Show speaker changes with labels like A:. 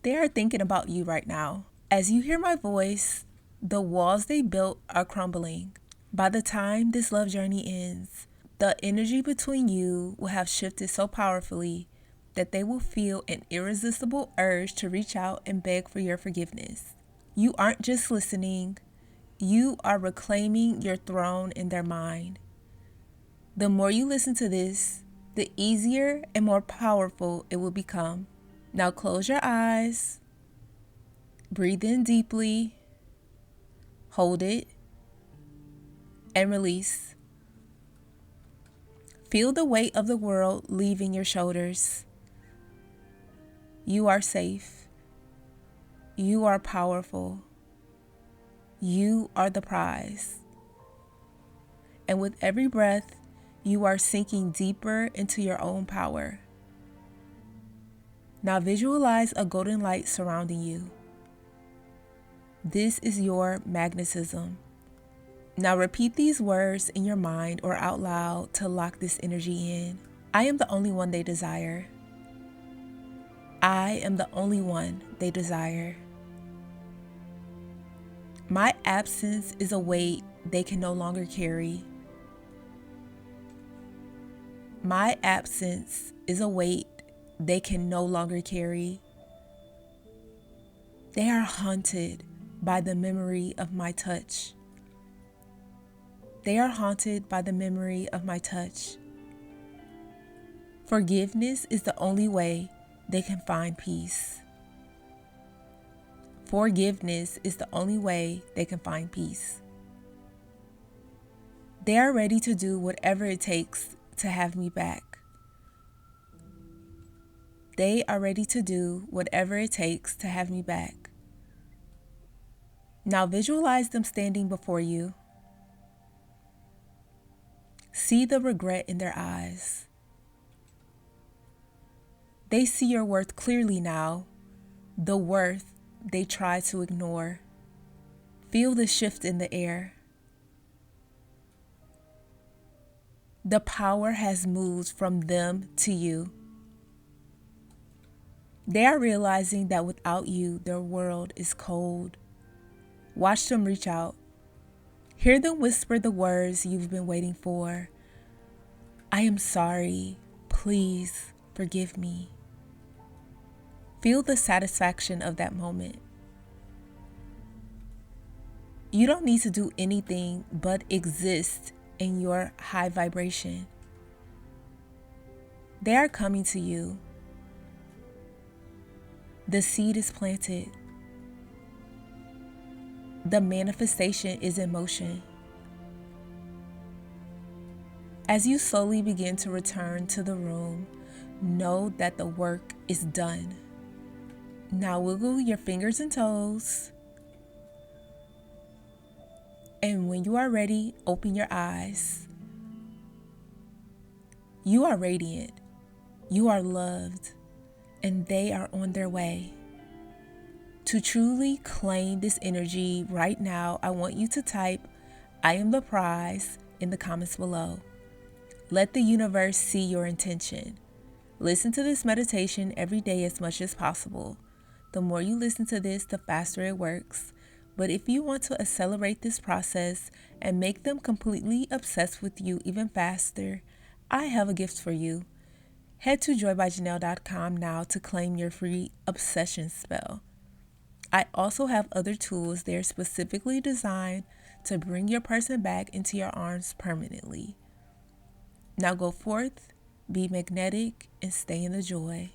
A: They are thinking about you right now. As you hear my voice, the walls they built are crumbling. By the time this love journey ends, the energy between you will have shifted so powerfully that they will feel an irresistible urge to reach out and beg for your forgiveness. You aren't just listening, you are reclaiming your throne in their mind. The more you listen to this, the easier and more powerful it will become. Now close your eyes, breathe in deeply, hold it, and release. Feel the weight of the world leaving your shoulders. You are safe. You are powerful. You are the prize. And with every breath, you are sinking deeper into your own power. Now visualize a golden light surrounding you. This is your magnetism. Now repeat these words in your mind or out loud to lock this energy in. I am the only one they desire. I am the only one they desire. My absence is a weight they can no longer carry. My absence is a weight they can no longer carry. They are haunted by the memory of my touch. They are haunted by the memory of my touch. Forgiveness is the only way they can find peace. Forgiveness is the only way they can find peace. They are ready to do whatever it takes to have me back. They are ready to do whatever it takes to have me back. Now visualize them standing before you. See the regret in their eyes. They see your worth clearly now, the worth they try to ignore. Feel the shift in the air. The power has moved from them to you. They are realizing that without you, their world is cold. Watch them reach out. Hear them whisper the words you've been waiting for. I am sorry. Please forgive me. Feel the satisfaction of that moment. You don't need to do anything but exist in your high vibration. They are coming to you. The seed is planted. The manifestation is in motion. As you slowly begin to return to the room, know that the work is done. Now wiggle your fingers and toes. And when you are ready, open your eyes. You are radiant. You are loved. And they are on their way. To truly claim this energy right now, I want you to type, I am the prize, in the comments below. Let the universe see your intention. Listen to this meditation every day as much as possible. The more you listen to this, the faster it works. But if you want to accelerate this process and make them completely obsessed with you even faster, I have a gift for you. Head to joybyjanell.com now to claim your free obsession spell. I also have other tools there specifically designed to bring your person back into your arms permanently. Now go forth, be magnetic, and stay in the joy.